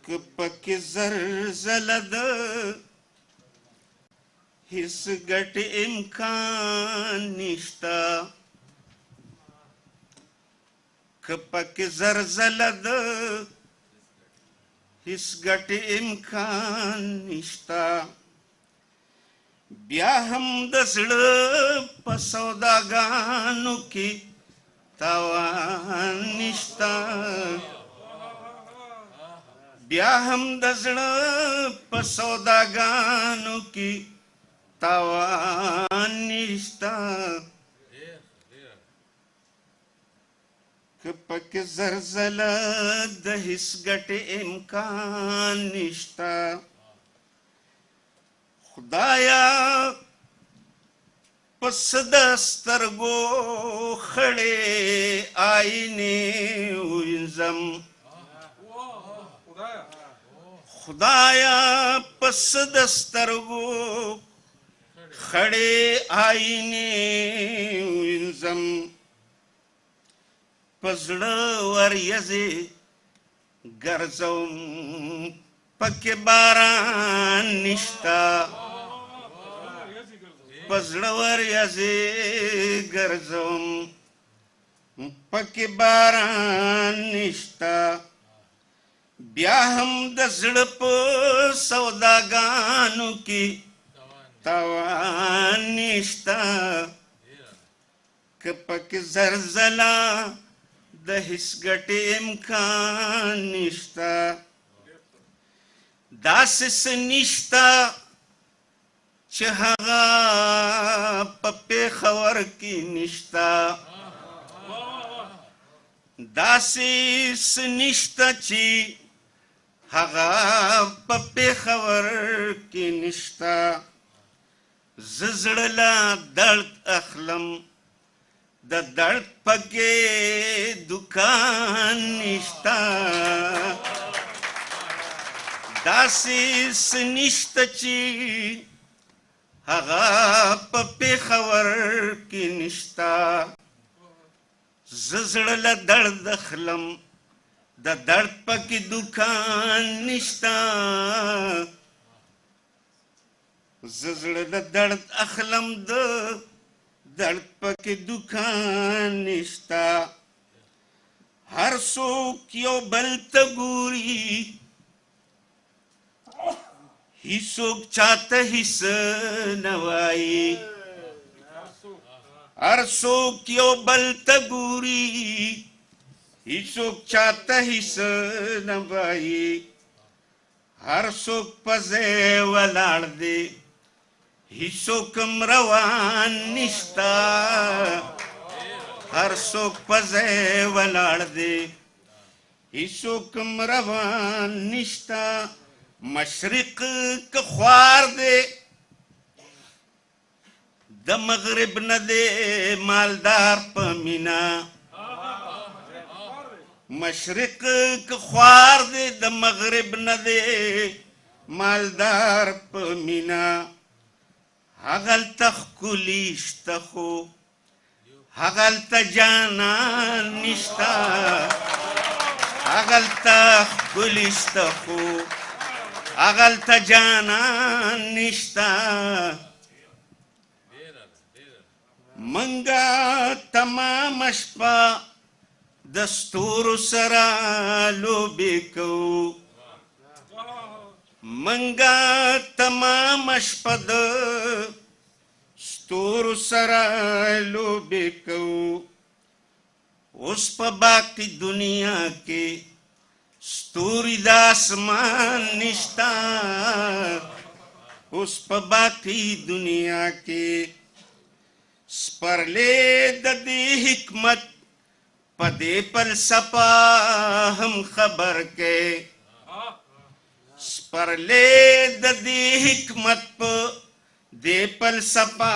که پکې زلزله ده هیڅ ګټ امکان نشته که پکې زلزله ده هیڅ ګټ امکان نشته بیا هم د زړه په سوداګانو کې تاوان نشته بیا هم د زړه په سوداګانو کې تاوان نشته که پکې زلزله د هیڅ ګټې امکان نشته خدایا پس د سترګو خړې آینې وینځم خدایا پس د سترګو خړې آینې وینځم په زړه وریځې ګرځوم پکې باران نشته په زړه وریځې ګرځوم پکې باران نشته بیا هم د زړه په سوداګانو کې تاوان نشته که پکې زلزله د هیڅ ګټې امکان نشته داسې څه نشته چې هغه په پېښور کې نشته داسې څه نشته چې هغه په پېښور کې نشته زه زړه له درد اخلم د درد پکې دکان نشته داسې څه نشته چې هغه په پېښور کې نشته زه زړه له درد اخلم د درد پکې دکان نشته زه زړه له درد اخلم د درد پکې دکان نشته هر څوک یو بل ته ګوري هیڅوک چاته هیڅ نه وایي هر څوک یو بل ته ګوري هیڅوک چاته هیڅ نه وایي هر څوک په ځای ولاړ دی هیڅوک هم روان نشته هر څوک په ځای ولاړ دی هیڅوک هم روان نشته مشرق که خوار دی د مغرب نه دی مالدار په مینا مشرق که خوار دی د مغرب نه دی مالدار په مینا هغلته ښکلي شته خو هغلته جانان نشته هغلته ښکلي شته خو هغلته جانان نشته منګه تمامه شپه د ستورو سره لوبې کوو منګه تمامه شپه د ستورو سره لوبې کوو اوس په باقي دنیا کې ستوري د اسمان نشته اوس په باقي دنیا کې سپرلی د دې حکمت په دې فلسفه هم خبر کې سپرلی د دې حکمت په دې فلسفه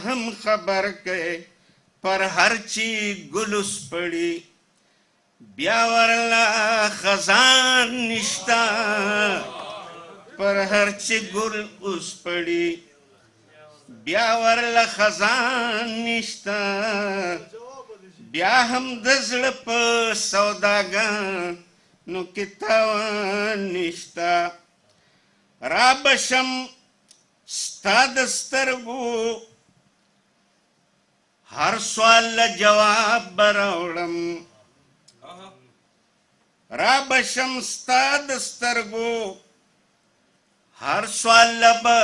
هم خبر کې پر هر چی ګلوس پړي بیا ورلا خزان نشتا پر هر چی ګل اوس پړي بیا ورلا خزان نشتا بیا هم د زړه په سوداګانو کې تاوان نشتا را بشم ستا د سترګو هر سوال له جواب به راوړم را بشم ستا د سترګو هر سوال له به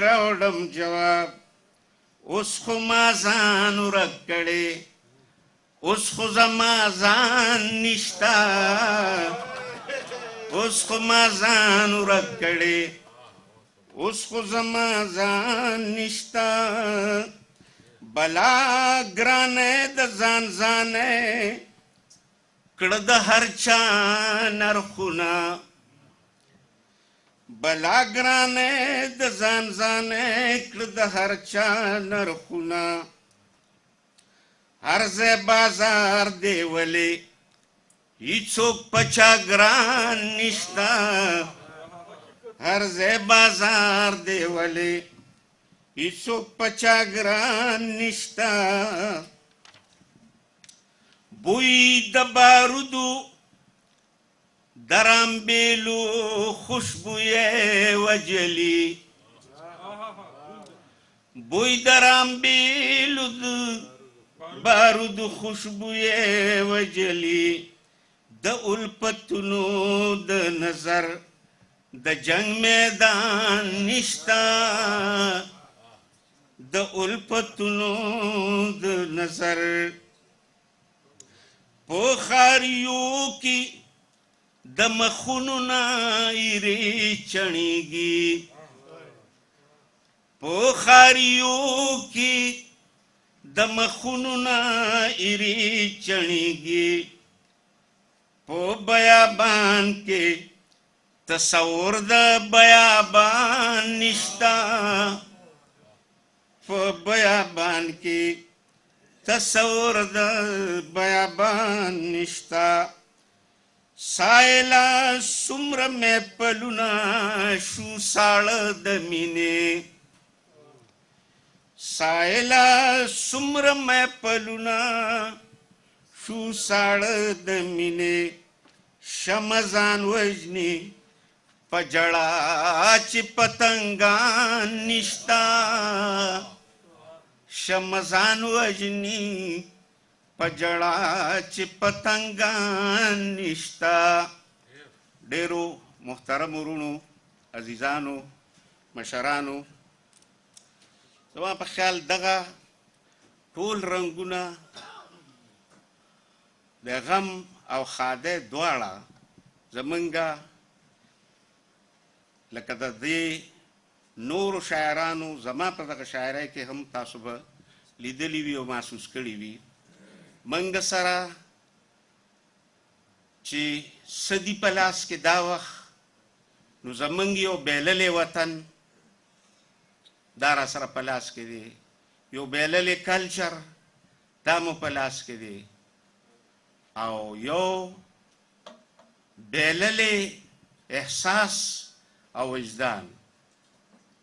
راوړم جواب اوس خو ما ځان ورک کړی اوس خو زما ځان نشته اوس خو ما ځان ورک کړی اوس خو زما ځان نشته بلا ګرانه د ځان ځانه کړه د هر چا نرخونه بلا ګرانه د ځان ځانه کړه د هر چا نرخونه هر ځای بازار دی ولې هیڅوک پچا ګران نشته هر ځای بازار دی ولې هیڅوک پچا ګران نشته بوی د بارودو درامبیلو خوشبویه وجلی بوی درامبیلو بارودو خوشبویه وجلی د الپتونو د نظر د جنگ میدان نشتا د الپتونو د نظر په خاریو کې د مخونو نه ایرې چڼېږي په خاریو کې د مخونو نه ایرې چڼېږي په بیابان کې تصور د بیابان نشتا په بیابان کې تصور د بیابان نشتا سایلا څومره مې پلونه شو ساړه د مینې سایلا څومره مې پلونه شو ساړه د مینې شمزان وجني په جړا چې پتنګان نشتا شمزان وجني په جړا چې پتنګان نشتا ډېرو محترم ورونو عزیزانو مشرانو زما په خیال دغه ټول رنګونه د غم او خاده دواړه زمونږه لکه د دې نورو شاعرانو زما په دغه شاعرۍ کې هم تاسو به لیدلی وي او محسوس کړي وي منګ سره چې صدی په لاس کې دا وخت نو زمونږ یو بیللی وطن دا را سره په لاس کې دی یو بیللی کلچر دا مو په لاس کې دی او یو بیللی احساس او وجدان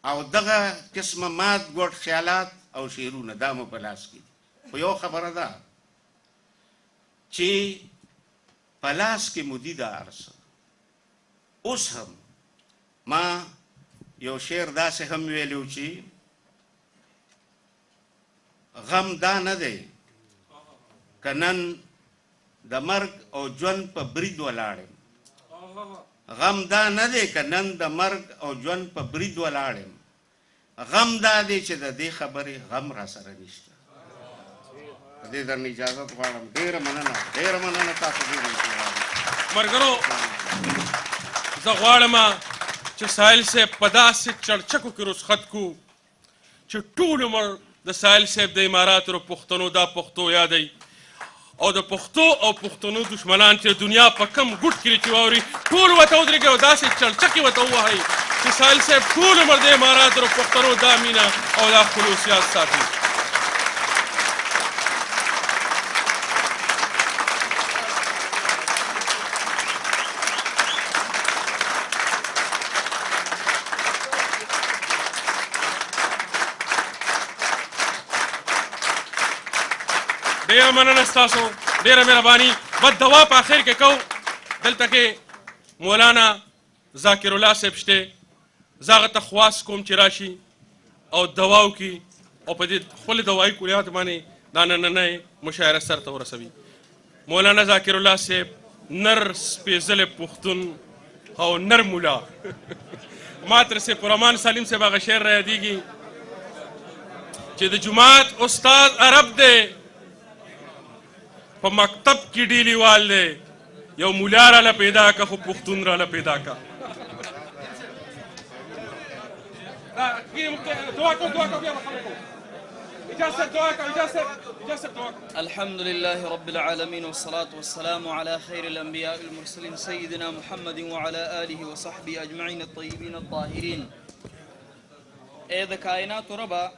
او دغه قسمه مات ګوټ خیالات او شعرونه دا مو په لاس کې دي خو یو خبره ده چې په لاس کې مو دي دا ارسه اوس هم ما یو شعر داسې هم ویلو چې غم دا نه دی که نن د مرګ او ژوند په برید ولاړم غم دا نه دی که نن د مرګ او ژوند په برید ولاړم غم دا دی چې د دې خبرې غم را سره نشته د دې درنه اجازه غواړم ډېره مننه تاسو ډېر ملګرو زه غواړم چې ساحل صاحب په داسې چړچکو کې رخصت کو چې ټول عمر د ساحل صاحب د اماراتو د پښتنو دا پښتو یادوي او د پښتو او پښتنو دشمنان چې دنیا په کم ګوټ کې چې واوري ټول ورته ودرېږي او داسې چړچکې ورته ووهئ چې ساحل صاحب ټول عمر د اماراتو د پښتنو دا مینه او دا خلوصیات ساتي ډېره مننه ستاسو ډېره مهرباني بد دوا په آخر کې کو دلته کې مولانا ذاکر الله صاحب شته، زه هغه ته خواست کوم چې راشي او دوا وکړي او په دې خپلې دوایي کلیات باندې دا نننۍ مشاعره سرته ورسوي. مولانا ذاکر الله صاحب نر سپېڅلی پښتون او نر مولا ما تر سه پرمان سالم صاحب هغه شعر را یادېږي چې د جماعت استاد عرب دی، په مکتب کې ډیلیوال دی، یو مولا راله پیدا که خو پښتون راله پیدا که. الحمد لله رب العالمين والصلاة والسلام على خير الأنبياء والمرسلين سيدنا محمد وعلى آله وصحبه أجمعين الطيبين الطاهرين. اے د کائنات ربا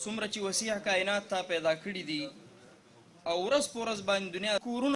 څومره چې وسیع کائنات تا پیدا کړي دي او ورځ په ورځ باندې دنیا کورونه